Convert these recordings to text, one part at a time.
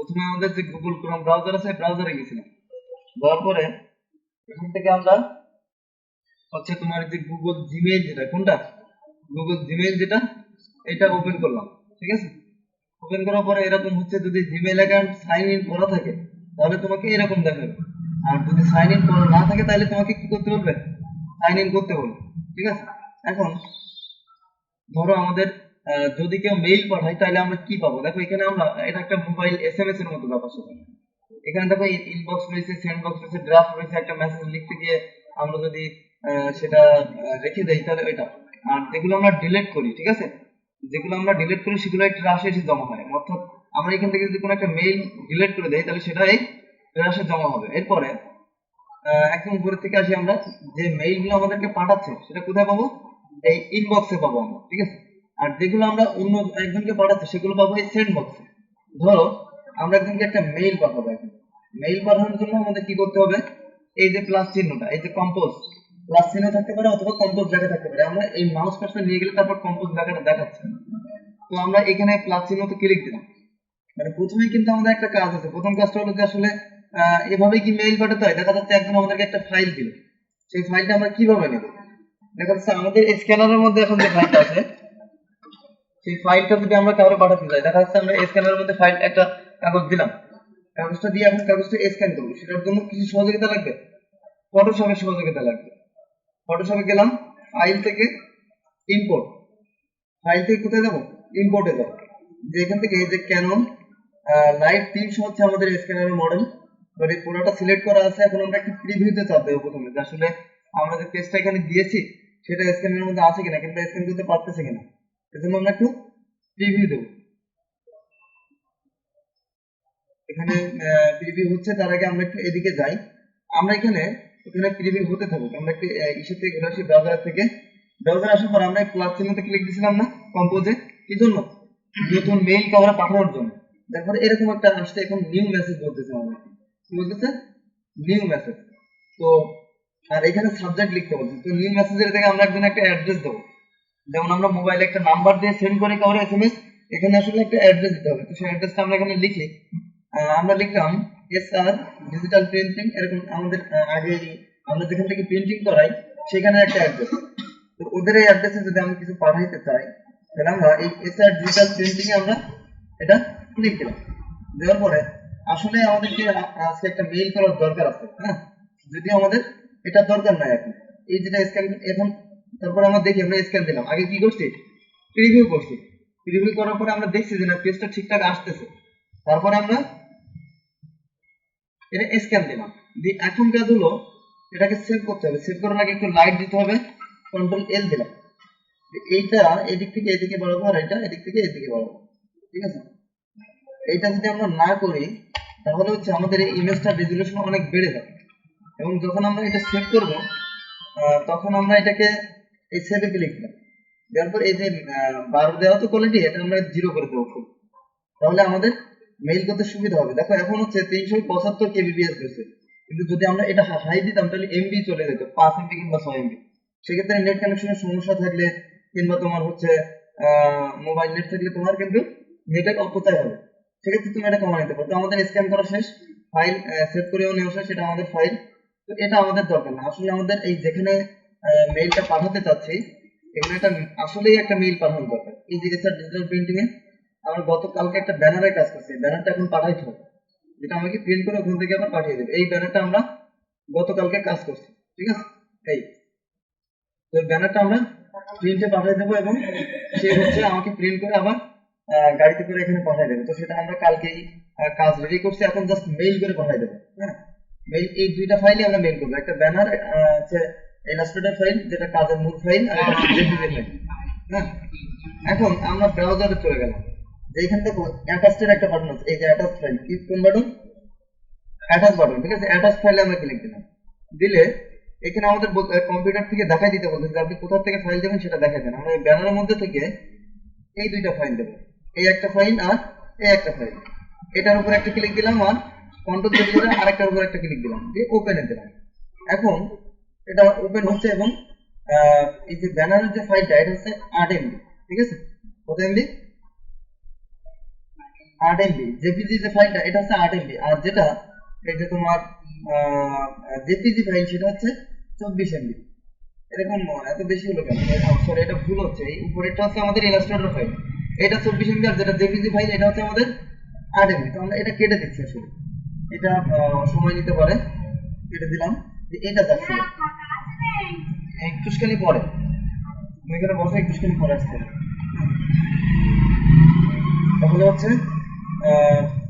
প্রথমে আমাদের যে গুগল ক্রোম ব্রাউজার আছে ব্রাউজারে গেছিলাম, যাওয়ার পরে এখান থেকে আমরা হচ্ছে তোমার যে গুগল জিমেইল যেটা কোনটা গুগল জিমেইল যেটা এটা ওপেন করলাম। ঠিক আছে, ওপেন করার পরে এরকম হচ্ছে, যদি জিমেইল অ্যাকাউন্ট সাইন ইন করা থাকে তাহলে তোমাকে এরকম দেখাবে, আর যদি সাইন ইন করা না থাকে তাহলে তোমাকে কি করতে বলবে, সাইন ইন করতে বলবে। ঠিক আছে, এখন ধরো আমাদের যদি কেউ মেইল পাঠায় তাহলে আমরা কি পাবো, দেখো এখানে আমরা এটা একটা মোবাইল এসএমএস এর মতো ব্যাপার সেটা। এখানে দেখো ইনবক্স রয়েছে, সেন্ড বক্স রয়েছে, ড্রাফট রয়েছে, একটা মেসেজ লিখতে গিয়ে আমরা যদি সেটা রেখে দেই তাহলে ওইটা। আর যেগুলো আমরা ডিলিট করি, ঠিক আছে, যেগুলো আমরা ডিলিট করি সেগুলো একটা ট্রাশে এসে জমা হয়, অর্থাৎ আমরা এখান থেকে যদি কোনো একটা মেইল ডিলিট করে দেই তাহলে সেটা এই ট্রাশে জমা হবে। এরপরে একদম উপরের থেকে আসি, আমরা যে মেইলগুলো আমাদেরকে পাঠাচ্ছে সেটা কোথায় পাবো, এই ইনবক্সে পাবো আমরা। ঠিক আছে, আর যেগুলো আমরা অন্য একজনকে পাঠাচ্ছি সেগুলো পাবো এই সেন্ড বক্সে। ধরো আমরা একজনকে একটা মেইল পাঠাবো, এখন মেইল পাঠানোর জন্য আমাদের কি করতে হবে, এই যে প্লাস চিহ্নটা, এই যে কম্পোজ প্লাস চিহ্ন থাকতে পারে অথবা কম্পোজ লেখা থাকতে পারে, আমরা এই মাউস কার্সর নিয়ে গেলে তারপর কম্পোজ লেখাটা দেখাচ্ছে। তো আমরা এখানে প্লাস চিহ্নতে ক্লিক দিলাম, মানে প্রথমেই কিন্তু আমাদের একটা কাজ আছে। প্রথম কাজটা হলো যে আসলে এভাবে কি মেইল পাঠাতে হয়, দেখা যাচ্ছে একজন আমাদেরকে একটা ফাইল দিল, সেই ফাইলটা আমরা কিভাবে নেব, দেখা যাচ্ছে আমাদের স্ক্যানারের মধ্যে এখন যে ফাইলটা আছে সেই ফাইলটা যদি আমরা কাউকে পাঠাতে চাই, দেখা যাচ্ছে আমরা স্ক্যানারের মধ্যে ফাইল একটা কাগজ দিলাম, কাগজটা দিয়ে এখন কাগজটা স্ক্যান করবো, সেটার জন্য কিছু সহযোগিতা লাগবে, ফটোশপের সহযোগিতা লাগবে। ফটোশপে গেলাম, ফাইল থেকে ইম্পোর্ট, ফাইল থেকে কোথায় যাবো, ইম্পোর্টে যাবো, যে এখান থেকে এই যে ক্যানন লাইট 300 হচ্ছে আমাদের স্ক্যানারের মডেল। এবার এই পুরোটা সিলেক্ট করা আছে, এখন আমরা একটা প্রিভিউতে চাপ দেবো প্রথমে, যে আসলে আমরা যে পেজটা এখানে দিয়েছি সেটা স্ক্যানারের মধ্যে আছে কিনা, কিন্তু স্ক্যান করতে পারতেছে কিনা, এজন্য আমরা একটু প্রিভিউ দেবো। এখানে প্রিভিউ হচ্ছে, তার আগে আমরা একটু এদিকে যাই, আমরা এখানে প্রিভিউ হতে থাকুক, আমরা একটু ইস্যু থেকে ঘুরে আসি, ব্রাউজার থেকে। ব্রাউজার আসার পর আমরা প্লাস চিহ্নতে ক্লিক দিয়েছিলাম না কম্পোজে, কি জন্য, নতুন মেইল কাউকে পাঠানোর জন্য। তারপরে এরকম একটা আসছে, এখন নিউ মেসেজ বলতেছে আমাদের, কি বলতেছে, নিউ মেসেজ। তো আর এখানে সাবজেক্ট লিখতে বলছে, তো নিউ মেসেজের থেকে আমরা একজন একটা অ্যাড্রেস দেবো, যেমন আমরা মোবাইলে একটা নাম্বার দিয়ে সেন্ড করি কাউকে এসএমএস, এখানে আসলে একটা অ্যাড্রেস দিতে হবে। তো সেই অ্যাড্রেসটা আমরা এখানে লিখি, আমরা লিখলাম SR ডিজিটাল প্রিন্টিং, এরকম আমাদের আগে আমরা যেখান থেকে প্রিন্টিং করাই সেখানে একটা অ্যাড্রেস। তো ওদের এই অ্যাড্রেসে যদি আমি কিছু পাঠাইতে চাই তাহলে আমরা এই SR ডিজিটাল প্রিন্টিং এ আমরা এটা ক্লিক দিলাম। দেওয়ার পরে আসলে আমাদেরকে আজকে একটা মেইল করার দরকার আছে, হ্যাঁ, যদি আমাদের এটা দরকার নাই এখন, এই যেটা স্ক্যান এখন, তারপরে আমরা দেখি আমরা স্ক্যান দিলাম, আগে কি করছি, প্রিভিউ করছি, প্রিভিউ করার পরে আমরা দেখছি যে না পেজটা ঠিকঠাক আসতেছে, তারপরে আমরা এটা স্ক্যান দিলাম। এখন কাজ হলো এটাকে সেভ করতে হবে, সেভ করার আগে একটু লাইট দিতে হবে, কন্ট্রোল এল দিলাম, এইটা এদিক থেকে এদিকে বাড়াবো আর এটা এদিক থেকে এদিকে বাড়াবো। ঠিক আছে, এইটা যদি আমরা না করি তাহলে হচ্ছে আমাদের এই ইমেজটার রেজুলেশন অনেক বেড়ে যাবে, এবং যখন আমরা এটা সেভ করব তখন আমরা এটাকে এই সেভে ক্লিক দিলাম, দেওয়ার পর এই যে 12 দেওয়া তো কোয়ালিটি, এটা আমরা 0 করে দেবো ফুল, তাহলে আমাদের মেইল করতে সুবিধা হবে। দেখো এখন হচ্ছে 375 kbps হয়েছে, কিন্তু যদি আমরা এটা হাই দিতাম তাহলে এমবি চলে যেত, 5 MB কিংবা 6 MB। সেক্ষেত্রে নেট কানেকশনের সমস্যা থাকলে কিংবা তোমার হচ্ছে মোবাইল নেট থাকলে তোমার কিন্তু নেটের অপচয় হবে, সেক্ষেত্রে তুমি এটা কমানো নিতে পারো। তো আমাদের স্ক্যান করা শেষ, ফাইল সেভ করেও নেওয়া শেষ, এটা আমাদের ফাইল। তো এটা আমাদের দরকার না, আসলে আমাদের এই যেখানে মেইলটা পাঠাতে চাচ্ছি এখানে একটা আসলেই একটা মেইল পাঠানো দরকার। এই যে স্যার ডিজিটাল প্রিন্টিং এ আমরা গতকালকে একটা ব্যানারের কাজ করছি, ব্যানারটা এখন পাঠাইতে হবে, যেটা আমাকে প্রিন্ট করে ওখান থেকে আবার পাঠিয়ে দেবে। এই ব্যানারটা আমরা গতকালকে কাজ করছি, ঠিক আছে, এই তো ব্যানারটা আমরা প্রিন্টে পাঠিয়ে দেবো, এবং সে হচ্ছে আমাকে প্রিন্ট করে আবার গাড়িতে করে এখানে পাঠিয়ে দেবে। তো সেটা আমরা কালকেই কাজ রেডি করছি, এখন জাস্ট মেইল করে পাঠিয়ে দেবো। হ্যাঁ, মেইল, এই দুইটা ফাইলই আমরা মেইল করবো, একটা ব্যানার হচ্ছে ইলাস্ট্রেটর ফাইল যেটা কাজের মূল ফাইল, আর একটা জেপিজি ফাইল। হ্যাঁ, এখন আমরা ব্রাউজারে চলে গেলাম, যে এখান থেকে অ্যাটাচড একটা বাটন আছে, এই যে অ্যাটাচ ফাইল, কি কোন বাটন, অ্যাটাচ বাটন। ঠিক আছে, অ্যাটাচ ফাইলে আমরা ক্লিক দিলাম, দিলে এখানে আমাদের কম্পিউটার থেকে দেখাই দিতে বলছে যে আপনি কোথা থেকে ফাইল দেবেন সেটা দেখাই দেন। আমরা এই ব্যানারের মধ্যে থেকে এই দুইটা ফাইল দেবো, এই একটা ফাইল আর এই একটা ফাইল, এটার উপর একটা ক্লিক দিলাম আর কন্ট্রোল চেপে ধরে আরেকটার উপর একটা ক্লিক দিলাম, দিয়ে ওপেনে দিলাম। এখন এটা ওপেন হচ্ছে, এবং এই যে ব্যানারের যে ফাইলটা এটা হচ্ছে 8 MB। ঠিক আছে, কত MB, 8 এমবি, জেপিজি যে ফাইলটা এটা হচ্ছে 8 এমবি, আর যেটা এই যে তোমার জেপিজি ফাইল সেটা হচ্ছে 24 এমবি। এরকম এত বেশি হলো কেন? সরি, এটা ভুল হচ্ছে। এই উপরেরটা হচ্ছে আমাদের ইলাস্ট্রেটর ফাইল, এটা 24 এমবি, আর যেটা জেপিজি ফাইল এটা হচ্ছে আমাদের 8 এমবি। তো আমরা এটা কেটে দিচ্ছি আসলে, এটা সময় নিতে পারে, কেটে দিলাম যে এটা যাচ্ছে একটুখানি পরে, তুমি এখানে বসে একটুখানি পরে আসতে হবে। তাহলে হচ্ছে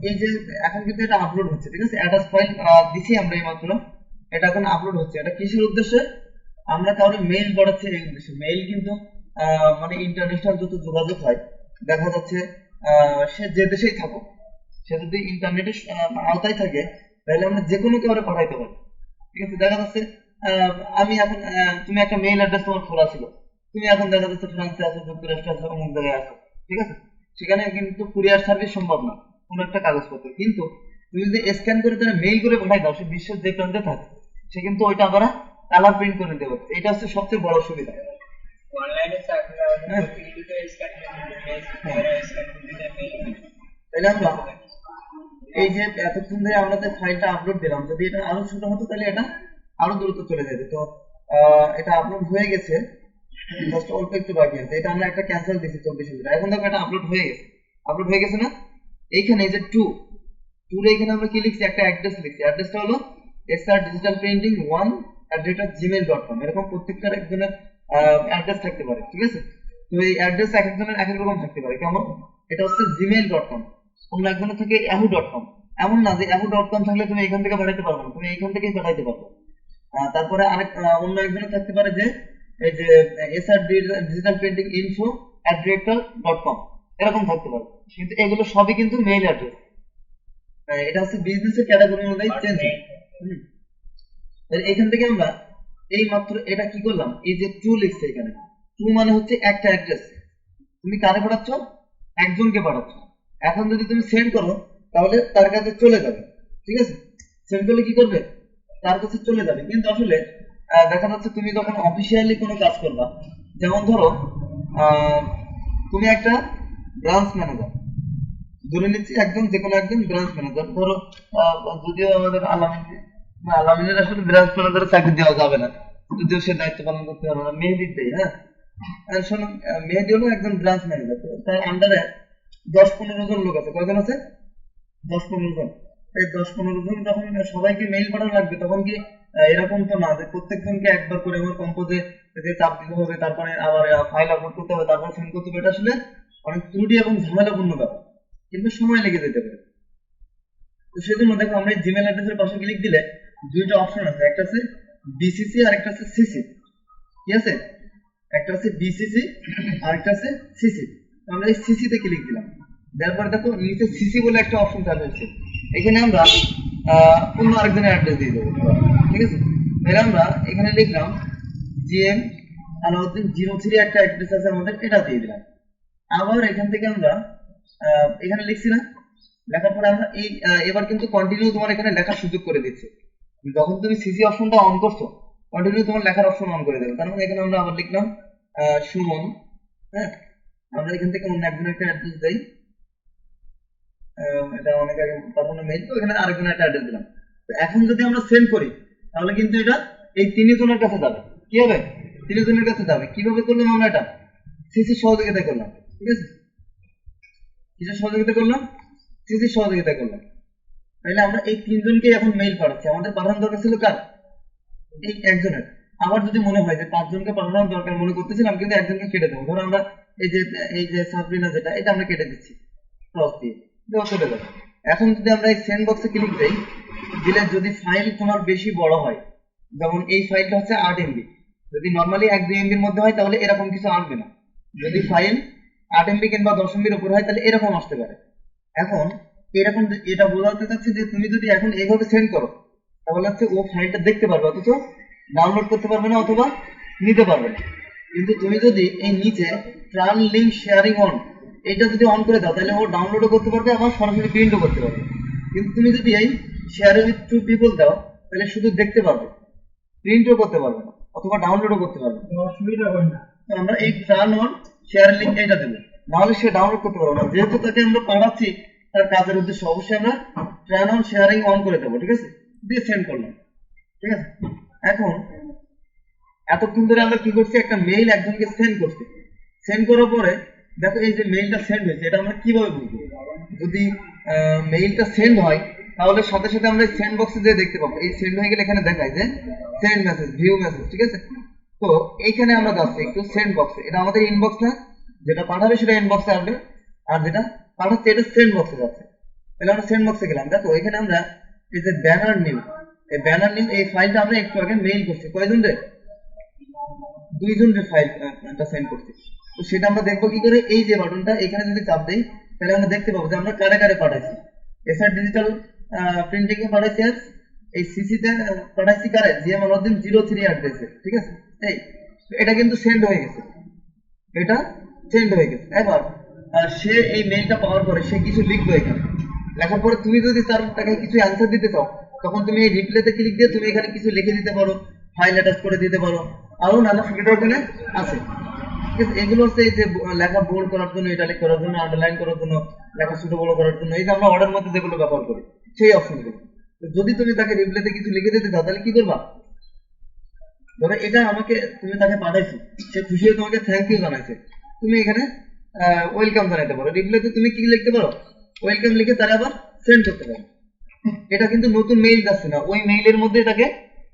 এই যে এখন কিন্তু এটা আপলোড হচ্ছে, ঠিক আছে, অ্যাটাচ ফাইল দিছি আমরা এইমাত্র, এটা এখন আপলোড হচ্ছে। এটা কিসের উদ্দেশ্যে? আমরা কাউকে মেইল পাঠাচ্ছি এই উদ্দেশ্যে। মেইল কিন্তু মানে ইন্টারন্যাশনাল যত যোগাযোগ হয়, দেখা যাচ্ছে সে যে দেশেই থাকুক, সে যদি ইন্টারনেটের আওতায় থাকে তাহলে আমরা যে কোনো কাউকে পাঠাইতে পারি, ঠিক আছে। দেখা যাচ্ছে আমি এখন তুমি একটা মেইল অ্যাড্রেস তোমার খোলা ছিল, তুমি এখন দেখা যাচ্ছে ফ্রান্সে আছো, যুক্তরাষ্ট্রে আছো, অমুক জায়গায় আছো, ঠিক আছে, সেখানে কিন্তু কুরিয়ার সার্ভিস সম্ভব না কোনো একটা কাগজপত্র, কিন্তু তুমি যদি স্ক্যান করে তারা মেইল করে পাঠাই দাও, সে বিশ্বের যে প্রান্তে থাকে সে কিন্তু ওইটা আমরা কালার প্রিন্ট করে নিতে পারছে। এটা হচ্ছে সবচেয়ে বড় সুবিধা। অনলাইনে হ্যাঁ, তাহলে আমরা এই যে এতক্ষণ ধরে আমরা যে ফাইলটা আপলোড দিলাম, যদি এটা আরো ছোট হতো তাহলে এটা আরো দ্রুত চলে যেত। তো এটা আপলোড হয়ে গেছে, জাস্ট অল্প একটু বাকি আছে। এটা আমরা একটা ক্যান্সেল দিছি 24 মিনিট, এখন দেখো এটা আপলোড হয়ে গেছে। আপলোড হয়ে গেছে না? এইখানে এই যে টু রে এখানে আমরা কি লিখছি? একটা অ্যাড্রেস লিখছি। অ্যাড্রেসটা হলো srdigitalprinting1@gmail.com। এরকম প্রত্যেকটার একজনের অ্যাড্রেস থাকতে পারে, ঠিক আছে। তো এই অ্যাড্রেস এক একজনের এক এক রকম থাকতে পারে। কেমন? এটা হচ্ছে gmail.com, অন্য একজনের থেকে yahoo.com। এমন না যে yahoo.com থাকলে তুমি এখান থেকে পাঠাইতে পারবে না, তুমি এইখান থেকেই পাঠাইতে পারবে। তারপরে আরেক অন্য একজনের থাকতে পারে যে এই যে srdigitalprintinginfo@gmail.com, এরকম থাকতে পারে। কিন্তু এগুলো সবই কিন্তু মেইল অ্যাড্রেস। এটা হচ্ছে বিজনেসের ক্যাটাগরি অনুযায়ী চেঞ্জ হয়। এখান থেকে আমরা এই মাত্র এটা কি করলাম, এই যে টু লিখছে এখানে, টু মানে হচ্ছে একটা অ্যাড্রেস। তুমি কারে পাঠাচ্ছ? একজনকে পাঠাচ্ছ। এখন যদি তুমি সেন্ড করো তাহলে তার কাছে চলে যাবে, ঠিক আছে। সেন্ড করলে কি করবে? তার কাছে চলে যাবে। কিন্তু আসলে দেখা যাচ্ছে তুমি যখন অফিসিয়ালি কোনো কাজ করবা, যেমন ধরো তুমি একটা ব্রাঞ্চ ম্যানেজার, ধরে নিচ্ছি একজন, যে কোনো একজন ব্রাঞ্চ ম্যানেজার, ধরো যদিও আমাদের আলামিনের আসলে ব্রাঞ্চ ম্যানেজারের চাকরি দেওয়া যাবে না, যদিও সে দায়িত্ব পালন করতে পারবে না, মেহেদির দেয়। হ্যাঁ, শোনো, মেহেদি হলো একজন ব্রাঞ্চ ম্যানেজার, তার আন্ডারে 10-15 জন লোক আছে। কয়জন আছে? 10-15 জন। এই 10-15 জন যখন সবাইকে মেইল পাঠানো লাগবে, তখন কি এরকম তো না যে প্রত্যেকজনকে একবার করে আমার কম্পোজে যে চাপ দিতে হবে, তারপরে আবার ফাইল আপলোড করতে হবে, তারপর সেন্ড করতে হবে। এটা আসলে অনেক ত্রুটি এবং ঝামেলাপূর্ণ ব্যাপার, কিন্তু সময় লেগে যেতে পারে। তো সেজন্য দেখো আমরা জিমেল অ্যাড্রেসের পাশে ক্লিক দিলে দুইটা অপশন আছে, একটা আছে বিসিসি আর একটা আছে সিসি, ঠিক আছে। একটা আছে বিসিসি আর একটা আছে সিসি। আমরা এই সিসি তে ক্লিক দিলাম, দেওয়ার পরে দেখো নিচে সিসি বলে একটা অপশন চালু হচ্ছে। এখানে আমরা অন্য আরেকজনের অ্যাড্রেস দিয়ে দেবো, ঠিক আছে। তাহলে আমরা এখানে লিখলাম জিএম আলাউদ্দিন 03 একটা অ্যাড্রেস আছে আমাদের, এটা দিয়ে দিলাম। আবার এখান থেকে আমরা এখানে লিখছি না, লেখার পরে আমরা এই এবার কিন্তু কন্টিনিউ তোমার এখানে লেখার সুযোগ করে দিচ্ছে। যখন তুমি সিসি অপশনটা অন করছো, কন্টিনিউ তোমার লেখার অপশন অন করে দেবে। তার মানে এখানে আমরা আবার লিখলাম সুমন। হ্যাঁ, আমরা এখান থেকে অন্য একজনের একটা অ্যাড্রেস দেই, এটা অনেক আগে পাঠানো মেইল, তো এখানে আরেকজনের একটা অ্যাড্রেস দিলাম। তো এখন যদি আমরা সেন্ড করি তাহলে কিন্তু এটা এই 3 জনের কাছে যাবে। কি হবে? 3 জনের কাছে যাবে। কিভাবে করলাম আমরা এটা? সিসি সহযোগিতা করলাম, ঠিক আছে। কিসের সহযোগিতা করলাম? সিসি সহযোগিতা করলাম। তাহলে আমরা এই 3 জনকে এখন মেইল পাঠাচ্ছি। আমাদের পাঠানোর দরকার ছিল কার? এই একজনের। আবার যদি মনে হয় যে 5 জনকে পাঠানোর দরকার মনে করতেছিলাম, কিন্তু একজনকে কেটে দেবো। ধরো আমরা এই যে সাবরিনা যেটা, এটা আমরা কেটে দিচ্ছি ক্রস দিয়ে, দেওয়া চলে যাবে। এখন যদি আমরা এই সেন্ড বক্সে ক্লিক দেই, দিলে যদি ফাইল তোমার বেশি বড় হয়, যেমন এই ফাইলটা হচ্ছে 8 এমবি, যদি নর্মালি 1-2 এমবির মধ্যে হয় তাহলে এরকম কিছু আসবে না। যদি ফাইল 8 এমবি কিংবা 10 এমবির উপর হয় তাহলে এরকম আসতে পারে। এখন এরকম এটা বোঝাতে চাচ্ছি যে তুমি যদি এখন এইভাবে সেন্ড করো তাহলে হচ্ছে ও ফাইলটা দেখতে পারবে, অথচ ডাউনলোড করতে পারবে না অথবা নিতে পারবে না। কিন্তু তুমি যদি এই নিচে ট্রান লিঙ্ক শেয়ারিং অন, এটা যদি অন করে দাও তাহলে ও ডাউনলোডও করতে পারবে আবার সরাসরি প্রিন্টও করতে পারবে। কিন্তু তুমি যদি এই শেয়ার উইথ টু পিপল দাও তাহলে শুধু দেখতে পারবে, প্রিন্টও করতে পারবে না অথবা ডাউনলোডও করতে পারবে না। অসুবিধা হয় না। আমরা এই ট্রান অন শেয়ার লিঙ্ক এটা দেবো, নাহলে সে ডাউনলোড করতে পারবে না। যেহেতু তাকে আমরা পাঠাচ্ছি তার কাজের উদ্দেশ্য অবশ্যই আমরা টার্ন অন শেয়ারিং অন করে দেবো, ঠিক আছে, দিয়ে সেন্ড করলাম, ঠিক আছে। এখন এতক্ষণ ধরে আমরা কি করছি, একটা মেইল একজনকে সেন্ড করছি, সেন্ড করার পরে দেখো এই যে মেইলটা সেন্ড হয়েছে, এটা আমরা কিভাবে বুঝবো? যদি মেইলটা সেন্ড হয় তাহলে সাথে সাথে আমরা সেন্ড বক্সে যে দেখতে পাবো, এই সেন্ড হয়ে গেলে এখানে দেখায় যে সেন্ড মেসেজ, ভিউ মেসেজ, ঠিক আছে। তো এইখানে আমরা যাচ্ছি একটু সেন্ড বক্সে, এটা আমাদের ইনবক্স না, যেটা পাঠাবে সেটা ইনবক্সে আসবে, আর যেটা পাঠাচ্ছে এটা সেন্ড বক্সে যাচ্ছে। তাহলে আমরা সেন্ড বক্সে গেলাম, দেখো এখানে আমরা এই যে ব্যানার নিউ, এই ব্যানার নিউ এই ফাইলটা আমরা একটু আগে মেইল করছি, কয়জন রে? 2 জনের ফাইলটা সেন্ড করছি। তো সেটা আমরা দেখবো কি করে, এই যে বাটনটা এখানে যদি চাপ দেই তাহলে আমরা দেখতে পাবো যে আমরা কারে কারে পাঠাইছি। এসআর ডিজিটাল প্রিন্টিং এ পাঠাইছি, আর এই সিসি তে পাঠাইছি কারে, জিএম আলাউদ্দিন 03 অ্যাড্রেসে, ঠিক আছে। এই এটা কিন্তু সেন্ড হয়ে গেছে, এটা সেন্ড হয়ে গেছে। এবার সে এই মেইলটা পাওয়ার পরে সে কিছু লিখবে, এখানে লেখার পরে তুমি যদি তাকে কিছু অ্যান্সার দিতে চাও তখন তুমি এই রিপ্লাইতে ক্লিক দিয়ে তুমি এখানে কিছু লিখে দিতে পারো, ফাইল অ্যাটাচ করে দিতে পারো, আরো নানা সুবিধা ওখানে আছে, ঠিক আছে। এগুলো হচ্ছে এই যে লেখা বোল্ড করার জন্য, ইটালিক করার জন্য, আন্ডারলাইন করার জন্য, লেখা ছোট বড় করার জন্য, এই যে আমরা অর্ডার মধ্যে যেগুলো ব্যবহার করি সেই অপশনগুলো। তো যদি তুমি তাকে রিপ্লাইতে কিছু লিখে দিতে চাও তাহলে কি করবা? ধরো এটা আমাকে তুমি তাকে পাঠাইছো, সে খুশি হয়ে তোমাকে থ্যাংক ইউ জানাইছে, তুমি এখানে ওয়েলকাম জানাইতে পারো, রিপ্লাইতে তুমি কি লিখতে পারো, ওয়েলকাম লিখে তারা আবার সেন্ড করতে পারো। এটা কিন্তু নতুন মেইল যাচ্ছে না, ওই মেইলের মধ্যে এটাকে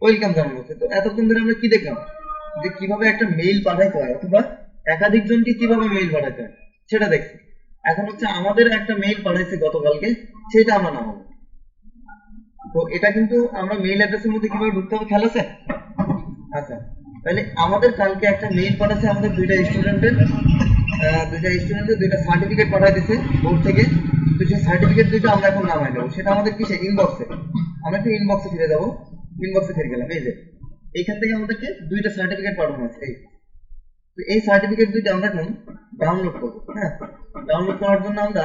ওয়েলকাম জানানো হচ্ছে। তো এতক্ষণ ধরে আমরা কি দেখলাম, যে কিভাবে একটা মেইল পাঠাইতে হয় অথবা একাধিক জনকে কিভাবে মেইল পাঠাইতে হয় সেটা দেখছি। এখন হচ্ছে আমাদের একটা মেইল পাঠাইছে গতকালকে, সেটা আমরা নামাবো। তো এটা কিন্তু আমরা মেইল অ্যাড্রেসের মধ্যে কিভাবে ঢুকতে হবে খেয়াল আছে? আচ্ছা, তাহলে আমাদের কালকে একটা মেইল পাঠাচ্ছে আমাদের দুইটা স্টুডেন্টের দুইটা সার্টিফিকেট পাঠাই দিচ্ছে বোর্ড থেকে। তো সেই সার্টিফিকেট দুইটা আমরা এখন নামাই দেবো, সেটা আমাদের কিসে, ইনবক্সে। আমরা একটু ইনবক্সে ফিরে যাবো, ইনবক্সে ফিরে গেলাম, এই যে এইখান থেকে আমাদেরকে দুইটা সার্টিফিকেট পাঠানো হয়েছে। এই তো এই সার্টিফিকেট দুইটা আমরা এখন ডাউনলোড করবো। হ্যাঁ, ডাউনলোড করার জন্য আমরা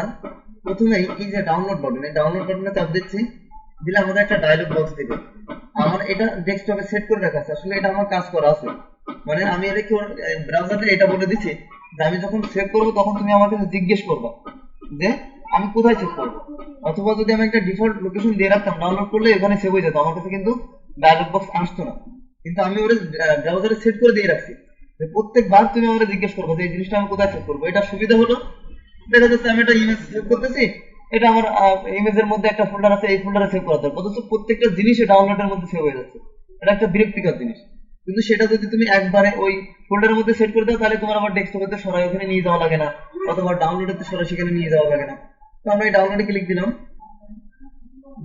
প্রথমেই এই যে ডাউনলোড বাটন, এই ডাউনলোড বাটনে চাপ দিচ্ছি, দিলে আমাদের একটা ডায়লগ বক্স দিবে। আমার এটা ডেস্কটপে সেট করে রাখা আছে, আসলে এটা আমার কাজ করা আছে, মানে আমি এটা কি ব্রাউজারে এটা বলে দিচ্ছি যে আমি যখন সেভ করবো তখন তুমি আমার কাছে জিজ্ঞেস করবা যে আমি কোথায় সেভ করবো। অথবা যদি আমি একটা ডিফল্ট লোকেশন দিয়ে রাখতাম, ডাউনলোড করলে ওখানে সেভ হয়ে যেত, আমার কাছে কিন্তু ডায়লগ বক্স আসতো না। কিন্তু আমি ওটা ব্রাউজারে সেট করে দিয়ে রাখছি যে প্রত্যেকবার তুমি আমাকে জিজ্ঞেস করবো যে এই জিনিসটা আমি কোথায় সেভ করবো। এটা সুবিধা হলো, দেখা যাচ্ছে আমি একটা ইমেজ সেভ করতেছি, এটা আমার ইমেজের মধ্যে একটা ফোল্ডার আছে, এই ফোল্ডারে সেভ করা দরকার, অথচ প্রত্যেকটা জিনিসই ডাউনলোডের মধ্যে সেভ হয়ে যাচ্ছে। এটা একটা বিরক্তিকর জিনিস। কিন্তু সেটা যদি তুমি একবারে ওই ফোল্ডারের মধ্যে সেট করে দাও তাহলে তোমার আবার ডেস্কটপে সরাই ওখানে নিয়ে যাওয়া লাগে না, অথবা ডাউনলোডেতে সরাই সেখানে নিয়ে যাওয়া লাগে না। তো আমরা এই ডাউনলোডে ক্লিক দিলাম,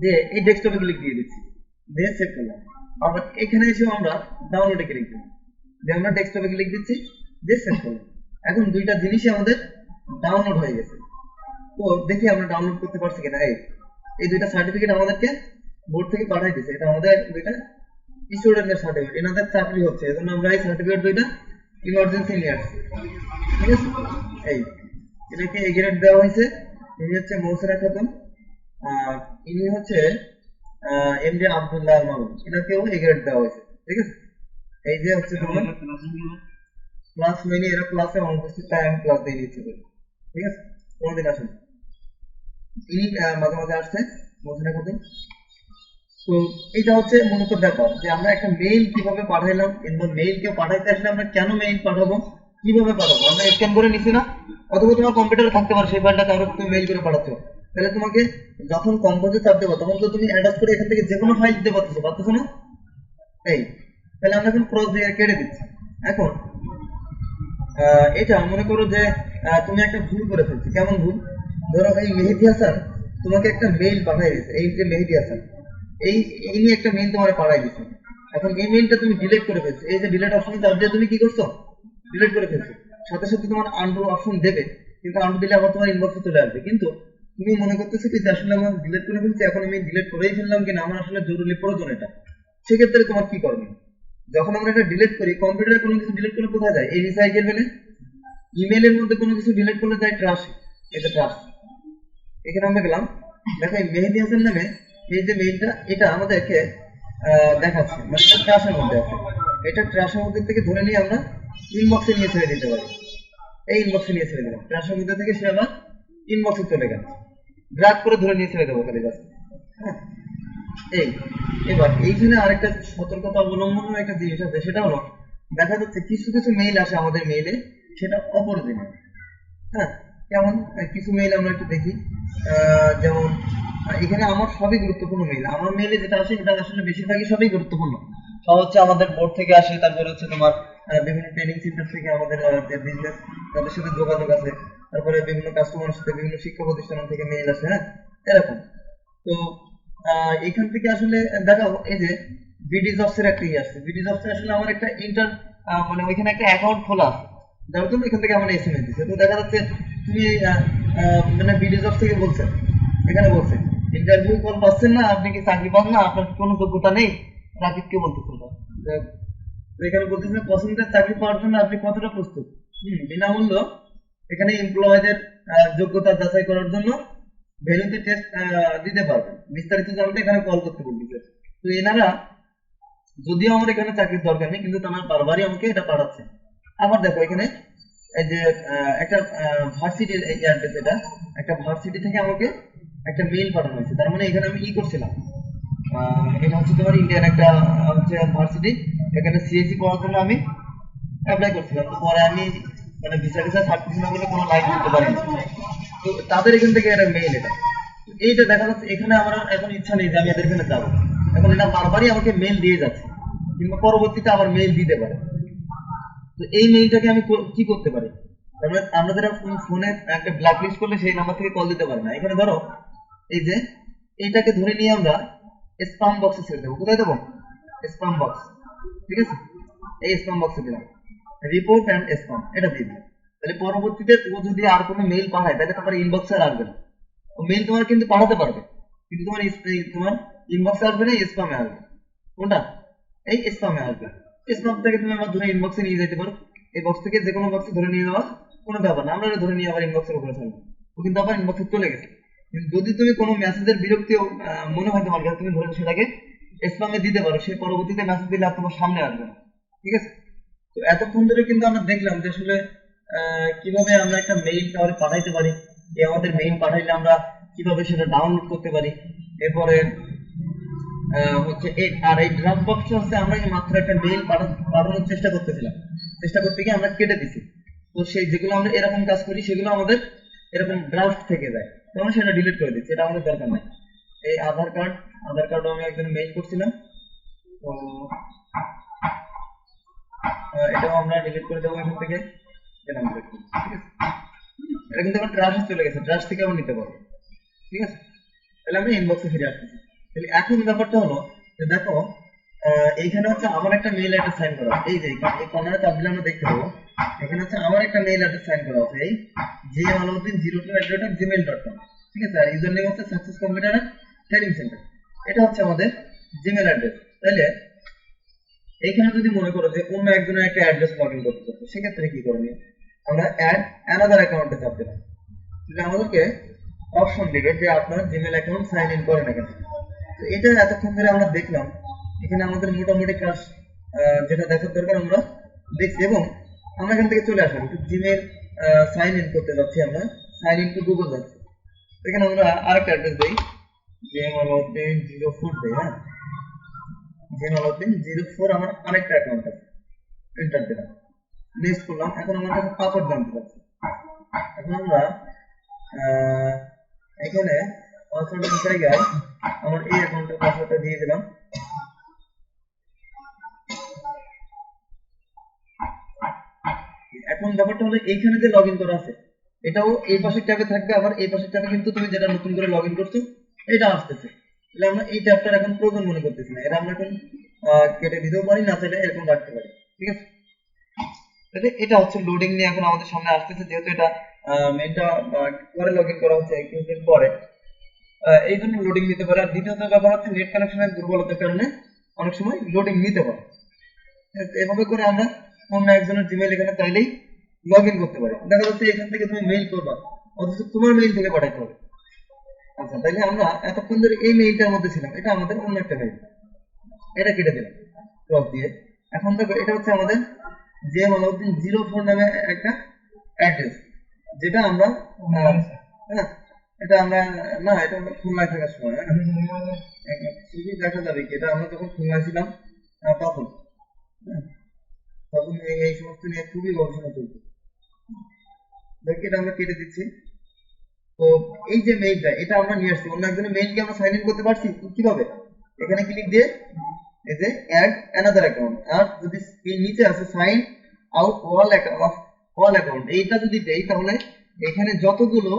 দিয়ে এই ডেস্কটপে ক্লিক দিয়ে দিচ্ছি, দিয়ে সেভ করলাম। আবার এখানে এসে আমরা ডাউনলোডে ক্লিক দিলাম, দিয়ে আমরা ডেস্কটপে ক্লিক দিচ্ছি, দিয়ে সেভ করলাম। এখন দুইটা জিনিসই আমাদের ডাউনলোড হয়ে গেছে। তো দেখি আমরা ডাউনলোড করতে পারছি কিনা। এই দুইটা সার্টিফিকেট আমাদেরকে বোর্ড থেকে পাঠাই দিয়েছে, এটা আমাদের দুইটা স্টুডেন্টের সার্টিফিকেট, এনাদের চাকরি হচ্ছে, এজন্য আমরা এই সার্টিফিকেট দুইটা ইমার্জেন্সি নিয়ে আসছি, ঠিক আছে। এই এটাকে এই গ্রেড দেওয়া হয়েছে, ইনি হচ্ছে মৌসুরা খাতুন, আর ইনি হচ্ছে এমডি আব্দুল্লাহ মামুন, এনাকেও এই গ্রেড দেওয়া হয়েছে, ঠিক আছে। এই যে হচ্ছে তোমার ক্লাস হয়নি, এরা ক্লাসে অনুপস্থিত, তাই আমি ক্লাস দিয়ে দিচ্ছি, ঠিক আছে। কোনোদিন আসেন, ইনি মাঝে মাঝে আসছে মৌসুরা খাতুন। তো এটা হচ্ছে মূলত ব্যাপার যে আমরা একটা মেইল কিভাবে পাঠাইলাম, এবং মেইল কেউ পাঠাইতে আসলে আমরা কেন মেইল পাঠাবো, কিভাবে পাঠাবো, আমরা স্ক্যান করে নিছি না, অথবা তোমার কম্পিউটারে থাকতে পারে সেই ফাইলটা কারো তুমি মেইল করে পাঠাচ্ছ, তাহলে তোমাকে যখন কম্পোজে চাপ দেবো তখন তো তুমি অ্যাটাচ করে এখান থেকে যে কোনো ফাইল দিতে পারতেছো না। এই তাহলে আমরা এখন ক্রস দিয়ে কেটে দিচ্ছি। এখন এটা মনে করো যে তুমি একটা ভুল করে ফেলছো, কেমন ভুল, ধরো এই মেহেদি হাসান তোমাকে একটা মেইল পাঠাই দিয়েছে, এই যে মেহেদি হাসান এই নিয়ে একটা মেইল তোমার পাঠাই দিচ্ছে। এখন এই মেইলটা তুমি ডিলিট করে ফেলছো, এই যে ডিলিট অপশন চাপ দিয়ে তুমি কি করছো, ডিলিট করে ফেলছো, সাথে সাথে তোমার আনডু অপশন দেবে, কিন্তু আনডু দিলে আবার তোমার ইনবক্সে চলে আসবে। কিন্তু তুমি মনে করতেছো কি যে আসলে আমার ডিলিট করে ফেলছি, এখন আমি ডিলিট করেই ফেললাম কিনা, আমার আসলে জরুরি প্রয়োজন এটা, সেক্ষেত্রে তোমার কি করবে, যখন আমরা এটা ডিলিট করি, কম্পিউটারে কোনো কিছু ডিলিট করলে কোথায় যায়, এই রিসাইকেল বিনে। ইমেলের মধ্যে কোনো কিছু ডিলিট করলে যায় ট্রাশ, এটা ট্রাশ। এখানে আমরা গেলাম, দেখো এই মেহেদি হাসান নামে এই যে মেইলটা, এটা আমাদেরকে দেখাচ্ছে, মানে ট্রাশের মধ্যে আছে, এটা ট্রাশের মধ্যে থেকে ধরে নিয়ে আমরা ইনবক্সে নিয়ে ছেড়ে দিতে পারি। এই ইনবক্সে নিয়ে ছেড়ে দিলাম, ট্রাশের মধ্যে থেকে সে আবার ইনবক্সে চলে গেল। ড্রাগ করে ধরে নিয়ে ছেড়ে দেবো খালি বাস। হ্যাঁ, এই এবার এইখানে আরেকটা সতর্কতা অবলম্বনের একটা জিনিস আছে, সেটা হলো দেখা যাচ্ছে কিছু কিছু মেইল আসে আমাদের মেইলে, সেটা অপরিজিনাল। হ্যাঁ, যেমন কিছু মেইল আমরা একটু দেখি, যেমন এখানে আমার সবই গুরুত্বপূর্ণ মেইল, আমার মেইলে যেটা আসে এটা আসলে বেশিরভাগই সবই গুরুত্বপূর্ণ। সব হচ্ছে আমাদের বোর্ড থেকে আসে, তারপরে হচ্ছে তোমার বিভিন্ন ট্রেনিং সেন্টার থেকে আমাদের যে বিজনেস তাদের সাথে যোগাযোগ আছে, তারপরে বিভিন্ন কাস্টমারের সাথে বিভিন্ন শিক্ষা প্রতিষ্ঠান থেকে মেইল আসে। হ্যাঁ, এরকম। তো এখান থেকে আসলে দেখো এই যে বিডি জবস এর একটা আসছে, বিডি জবস আসলে আমার একটা মানে ওইখানে একটা অ্যাকাউন্ট খোলা আছে, যার জন্য এখান থেকে আমার এসএমএস দিচ্ছে। তো দেখা যাচ্ছে তুমি মানে বিডি জবস থেকে বলছেন, এখানে বলছে ইন্টারভিউ কল পাচ্ছেন না, আপনি কি চাকরি পান না, আপনার কোনো যোগ্যতা নেই, রাকিবকে বলতেছেন। তো এখানে বলতেছে পছন্দের চাকরি পাওয়ার জন্য আপনি কতটা প্রস্তুত। বিনামূল্য এখানে এমপ্লয়ীদের যোগ্যতা যাচাই করার জন্য ভ্যালুতে টেস্ট দিতে পারবেন, বিস্তারিত জানতে এখানে কল করতে বলতেছে। তো এনারা যদিও আমার এখানে চাকরির দরকার নেই, কিন্তু তারা বারবারই আমাকে এটা পাঠাচ্ছে। আবার দেখো এখানে এই যে একটা ভার্সিটির অ্যাড্রেস, এটা একটা ভার্সিটি থেকে আমাকে একটা মেইল পাঠানো হয়েছে। তার মানে এখানে আমি কি করছিলাম, এটা হচ্ছে তোমার ইন্ডিয়ান একটা হচ্ছে ভার্সিটি, এখানে সিএসসি পড়ার জন্য আমি অ্যাপ্লাই করছিলাম। তো পরে আমি মানে ভিসা টিসা ছাড়তেছি না বলে কোনো লাইন করতে পারিনি। তো তাদের এখান থেকে একটা মেইল, এটা এইটা দেখা যাচ্ছে এখানে আমার এখন ইচ্ছা নেই যে আমি এদের এখানে যাবো, এখন এটা বারবারই আমাকে মেইল দিয়ে যাচ্ছে, কিংবা পরবর্তীতে আবার মেইল দিতে পারে। তো এই মেইলটাকে আমি কি করতে পারি, আমরা যারা ফোনে একটা ব্ল্যাক লিস্ট করলে সেই নাম্বার থেকে কল দিতে পারে না। এখানে ধরো এই যে এইটাকে ধরে নিয়ে আমরা স্প্যাম বক্সে ছেড়ে দেবো। কোথায় দেবো? Spam box. ঠিক আছে, এই স্প্যাম বক্সে দিলাম রিপোর্ট অ্যান্ড স্প্যাম, এটা দিয়ে দিলাম। তাহলে পরবর্তীতে ও যদি আর কোনো মেইল পাঠায় তাহলে তোমার ইনবক্সে আর আসবে না। ও মেইল তোমার কিন্তু পাঠাতে পারবে, কিন্তু তোমার তোমার ইনবক্সে আসবে না, স্প্যামে আসবে। কোনটা? এই স্প্যামে আসবে। স্প্যাম থেকে তুমি আবার ধরে ইনবক্সে নিয়ে যেতে পারো, এই বক্স থেকে যে কোনো বক্সে ধরে নিয়ে যাওয়া কোনো ব্যাপার না, আমরা এটা ধরে নিয়ে আবার ইনবক্সের উপরে ছাড়বো। ও কিন্তু আবার ইনবক্সে চলে গেছে। কিন্তু যদি তুমি কোনো মেসেজের বিরক্তি মনে হয় তোমার কাছে, তুমি ধরে সেটাকে স্প্যামে দিতে পারো, সে পরবর্তীতে মেসেজ দিলে আর তোমার সামনে আসবে না। ঠিক আছে, তো এতক্ষণ ধরে কিন্তু আমরা দেখলাম যে আসলে কিভাবে আমরা একটা মেইল কাউকে পাঠাইতে পারি, আমাদের মেইল পাঠাইলে আমরা কিভাবে সেটা ডাউনলোড করতে পারি। এরপরে হচ্ছে এই ড্রাফট বক্সে হচ্ছে আমরা মাত্র একটা মেইল পাঠানোর চেষ্টা করতেছিলাম, চেষ্টা করতে গিয়ে আমরা কেটে দিছি। তো সেই যেগুলো আমরা এরকম কাজ করি সেগুলো আমাদের এরকম ড্রাফট থেকে যায়, তো আমরা সেটা ডিলিট করে দিচ্ছি, এটা আমাদের দরকার নাই। এই আধার কার্ডও আমি একজন মেইল করছিলাম, তো এটাও আমরা ডিলিট করে দেবো এখান থেকে। দিলাম delete করে। ঠিক আছে, এটা কিন্তু আমার ট্রাশে চলে গেছে, ট্রাশ থেকে আমরা নিতে পারবো। ঠিক আছে, তাহলে আমরা ইনবক্সে ফিরে আসতেছি। তাহলে এখন ব্যাপারটা হলো যে দেখো এইখানে হচ্ছে আমার একটা মেইল অ্যাড্রেস সাইন করা আছে, এই যে এই কর্নারে চাপ দিলে আমরা দেখতে পাবো এখানে হচ্ছে আমার একটা মেইল অ্যাড্রেস সাইন করা আছে, এই jmaluddin02@gmail.com। ঠিক আছে, আর ইউজার নেম হচ্ছে সাকসেস কম্পিউটার ট্রেনিং সেন্টার, এটা হচ্ছে আমাদের জিমেল অ্যাড্রেস। তাহলে এইখানে যদি মনে করো যে অন্য একজনের একটা অ্যাড্রেস লগ ইন করতে চাচ্ছি, সেক্ষেত্রে কি করণীয়, আমরা অ্যাড অ্যানাদার অ্যাকাউন্টে চাপ দিলাম, তাহলে আমাদেরকে অপশন দিবে যে আপনার জিমেল অ্যাকাউন্ট সাইন ইন করেন এখানে। তো এটা এতক্ষণ ধরে আমরা দেখলাম, এখানে আমাদের মোটামুটি কাজ যেটা দেখার দরকার আমরা দেখছি, এবং আমরা এখান থেকে চলে আসলাম জিমেল সাইন ইন করতে যাচ্ছি, আমরা সাইন ইন টু গুগল যাচ্ছি। এখানে আমরা আরেকটা অ্যাড্রেস দিই, jmaluddin04 দিই। হ্যাঁ, jmaluddin04 আমার আরেকটা অ্যাকাউন্ট আছে, এন্টার দিলাম, নেক্সট করলাম। এখন আমার কাছে পাসওয়ার্ড জানতে চাচ্ছি, এখন আমরা এখানে পাসওয়ার্ডের জায়গায় আমার এই অ্যাকাউন্টের পাসওয়ার্ডটা দিয়ে দিলাম। এখন ব্যাপারটা হলো এইখানে যে লগইন করা আছে এটাও এই পাশের ট্যাবে থাকবে, আবার এই পাশের ট্যাবে কিন্তু তুমি যেটা নতুন করে লগইন করছো এটা আসতেছে। তাহলে আমরা এই ট্যাবটার এখন প্রয়োজন মনে করতেছি না, এটা আমরা এখন কেটে দিতেও পারি, না চাইলে এরকম রাখতে পারি। ঠিক আছে, তাহলে এটা হচ্ছে লোডিং নিয়ে এখন আমাদের সামনে আসতেছে, যেহেতু এটা মেইনটা পরে লগইন করা হচ্ছে কিছুদিন পরে, এই জন্য লোডিং নিতে পারে। আর দ্বিতীয়ত ব্যাপার হচ্ছে নেট কানেকশনের দুর্বলতার কারণে অনেক সময় লোডিং নিতে পারে। এভাবে করে আমরা অন্য একজনের জিমেইল এখানে চাইলেই লগ ইন করতে পারি। দেখা যাচ্ছে এখান থেকে তুমি মেইল করবা, অথচ তোমার মেইল থেকে পাঠাইতে হবে। আচ্ছা, তাহলে আমরা এতক্ষণ ধরে এই মেইলটার মধ্যে ছিলাম, এটা আমাদের অন্য একটা মেইল, এটা কেটে দিলাম ক্রস দিয়ে। এখন দেখো এটা হচ্ছে আমাদের jmaluddin04 নামে একটা অ্যাড্রেস, যেটা আমরা এটা আমরা না, এটা আমরা খুলনায় থাকার সময়, হ্যাঁ ছবি দেখা যাবে কি, এটা আমরা যখন খুলনায় ছিলাম তখন, হ্যাঁ, তখন এই সমস্ত নিয়ে খুবই গবেষণা চলছে। দেখি এটা আমরা কেটে দিচ্ছি। তো এই যে মেইলটা, এটা আমরা নিয়ে আসছি, অন্য একজনের মেইলকে আমরা সাইন ইন করতে পারছি কিভাবে? এখানে ক্লিক দিয়ে এই যে অ্যাড অ্যানাদার অ্যাকাউন্ট, আর যদি এই নিচে আছে সাইন আউট অল অ্যাকাউন্ট, এইটা যদি দেই তাহলে এখানে যতগুলো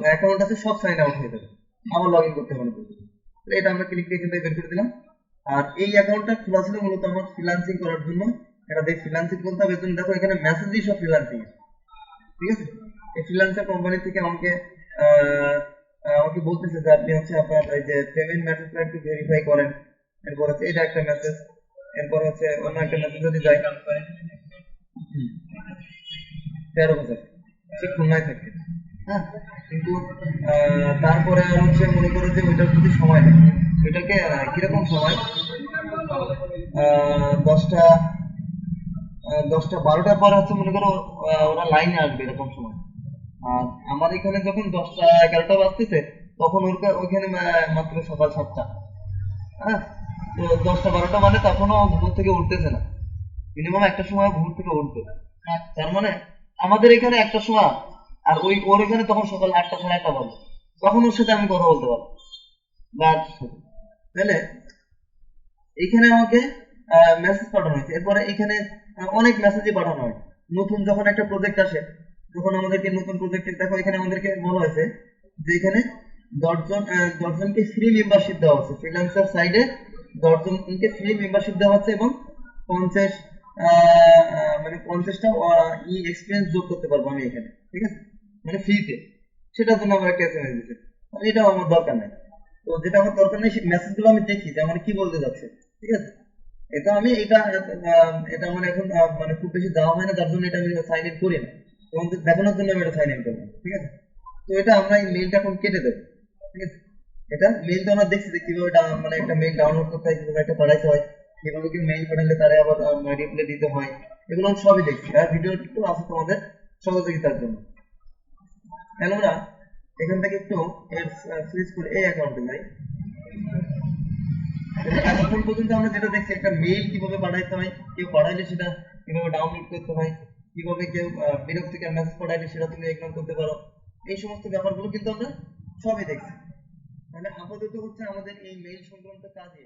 অ্যাকাউন্ট আছে সব সাইন আউট হয়ে যাবে, আবার লগ ইন করতে হবে না। তো এটা আমরা ক্লিক দিয়ে এখান থেকে বের করে দিলাম। আর এই অ্যাকাউন্টটা খোলা ছিল মূলত আমার ফ্রিল্যান্সিং করার জন্য, এটা দিয়ে ফ্রিল্যান্সিং করতে হবে। এর জন্য দেখো এখানে মেসেজই সব ফ্রিল্যান্সিং, ঠিক আছে? এই ফ্রিল্যান্সার কোম্পানি থেকে আমাকে আমাকে বলতেছে যে আপনি হচ্ছে আপনার এই যে পেমেন্ট মেথডটা একটু ভেরিফাই করেন। এরপর হচ্ছে এটা একটা মেসেজ, এরপর হচ্ছে অন্য একটা মেসেজ যদি যায় 13,000, সে খুলনায় থাকে, হ্যাঁ, কিন্তু তারপরে আর হচ্ছে মনে করো যে ওইটার প্রতি সময় নেই। ওইটাকে কিরকম সময়, 10টা 12টার পরে হচ্ছে মনে করো ওরা লাইনে আসবে এরকম সময়। আর আমার এখানে যখন 10টা 11টা বাজতেছে তখন ওইখানে মাত্র সকাল 7টা, হ্যাঁ। তো 10টা 12টা মানে তখনও ঘুম থেকে উঠতেছে না, মিনিমাম একটা সময় ঘুম থেকে উঠবে। তার মানে আমাদের এখানে একটা সময়, আর ওর এখানে তখন সকাল 8টা 8:30 বাজে, তখন ওর সাথে আমি কথা বলতে পারবো। বাট তাহলে এখানে আমাকে মেসেজ পাঠানো হয়েছে, এরপরে এখানে অনেক মেসেজই পাঠানো হয়। নতুন যখন একটা প্রজেক্ট আসে, যখন আমাদেরকে নতুন প্রজেক্টে দেখো এখানে আমাদেরকে বলা হয়েছে যে এখানে 10জনকে ফ্রি মেম্বারশিপ দেওয়া হচ্ছে, ফ্রিল্যান্সার সাইডে 10জনকে ফ্রি মেম্বারশিপ দেওয়া হচ্ছে এবং 50 মানে 50টা ই এক্সপিরিয়েন্স যোগ করতে পারবো আমি এখানে, ঠিক আছে, মানে ফ্রিতে। সেটার জন্য আমার একটা এসএমএস দিচ্ছে, এটাও আমার দরকার নাই। তো যেটা আমার দরকার নেই সেই মেসেজগুলো আমি দেখি যে আমার কি বলতে যাচ্ছে, ঠিক আছে। এটা আমি এটা আমার এখন মানে খুব বেশি দেওয়া হয় না, যার জন্য এটা আমি সাইন ইন করি না, তোমাদের দেখানোর জন্য আমি এটা সাইন ইন করবো, ঠিক আছে। তো এটা আমরা এই মেইলটা এখন কেটে দেবো, ঠিক আছে। এটা মেইলটা আমরা দেখছি যে কিভাবে মানে একটা মেইল ডাউনলোড করতে হয়, কিভাবে একটা পাঠাইতে হয়, কিভাবে কি মেইল পাঠালে তারা আবার রিপ্লাই দিতে হয়, এগুলো আমি সবই দেখছি। আর ভিডিও একটু আছে তোমাদের সহযোগিতার জন্য। তাহলে আমরা এখান থেকে একটু সুইচ করে এই অ্যাকাউন্টে যাই। এতক্ষণ পর্যন্ত আমরা যেটা দেখছি, একটা মেইল কিভাবে পাঠাইতে হয়, কেউ পাঠাইলে সেটা কিভাবে ডাউনলোড করতে হয়, কিভাবে কেউ বিরক্তিকর মেসেজ পাঠাইলে সেটা তুমি ইগনোর করতে পারো, এই সমস্ত ব্যাপারগুলো কিন্তু আমরা সবই দেখছি। মানে আপাতত হচ্ছে আমাদের এই মেইল সংক্রান্ত কাজে